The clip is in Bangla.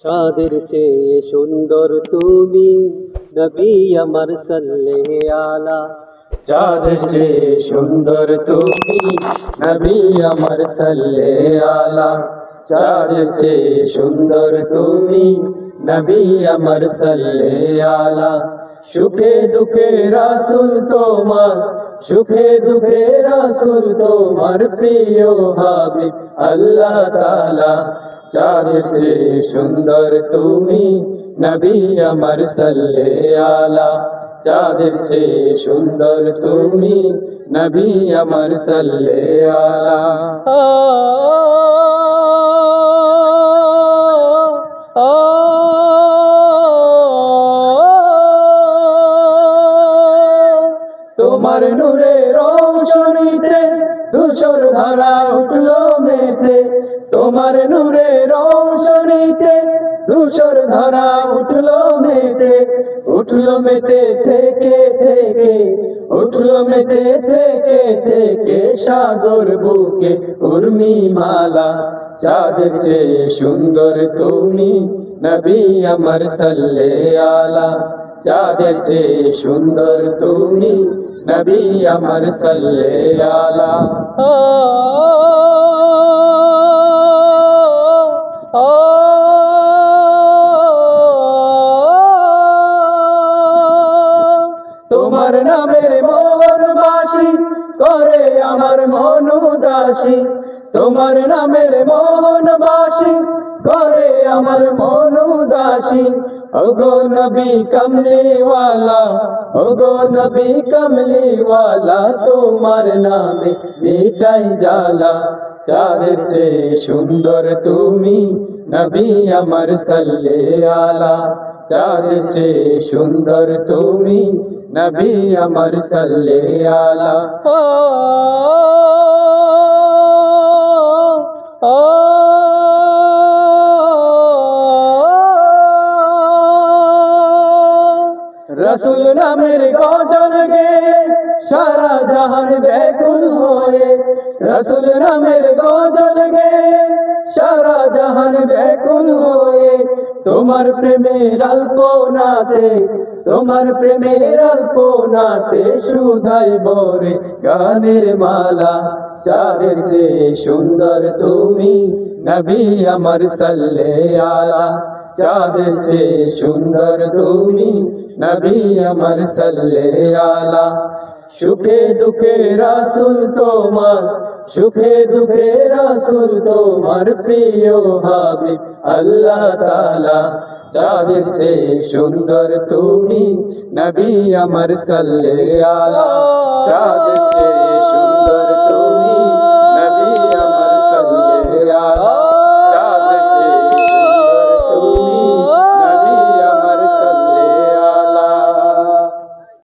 চাঁদের চেয়ে সুন্দর তুমি, নবী আমার সাল্লে আলা। চাঁদের চেয়ে সুন্দর তুমি, নবী আমার সাল্লে আলা। চাঁদের চেয়ে সুন্দর তুমি, নবী আমার সাল্লে আলা। সুখে দুঃখে রাসূল তোমার, সুখে দুঃখে রাসূল তোমার প্রিয় হাবিব আল্লাহ তাআলা। চাঁদের চেয়ে সুন্দর তুমি, নবী আমার সাল্লে আলা। চাঁদের চেয়ে সুন্দর তুমি, নবী আমার সাল্লে আলা। তোমার নূরের রোশনীতে ধূসর ধারা উঠলো মেতে, তোমার নূরের রোশনীতে ধূসর ধারা উঠলো মেতে, উঠলো মেতে থেকে থেকে, উঠলো মেতে থেকে থেকে সাগর বুকে উর্মি মালা। চাঁদের চেয়ে সুন্দর তুমি, নবী আমার সাল্লে আলা। চাঁদের চেয়ে সুন্দর তুমি, নবী আমার সাল্লে আলা। তোমার নামের মোহন বাসি করে আমার মন উদাসী, তোমার নামের মোহন বাসি করে আমার মন উদাসী। ওগো নবী কমলিওয়ালা, ওগো নবী কমলিওয়ালা, তোমার নামে মিটাই জ্বালা। চাঁদের চেয়ে সুন্দর তুমি, নবী আমার সাল্লে আলা। চাঁদের চেয়ে সুন্দর তুমি, নবী আমার সাল্লে আলা। রসুল নামের গজল গে সারা জাহান ব্যাকুল হয়ে, রসুল নামের গজল গে সারা জাহান ব্যাকুল হয়ে। তোমার প্রেমের আলপনাতে, তোমার প্রেমের আলপনাতে সুধাই বরে গানের মালা। চাঁদের চেয়ে সুন্দর তুমি, নবী আমার সাল্লে আলা। চাঁদের চেয়ে সুন্দর তুমি, নবী আমার সাল্লে আলা। সুখে দুঃখে রাসূল তোমার, সুখে দুঃখে রাসূল তোমার প্রিয় হাবিব আল্লাহ তাআলা। চাঁদের চেয়ে সুন্দর তুমি, নবী আমার সাল্লে আলা। চাঁদের চেয়ে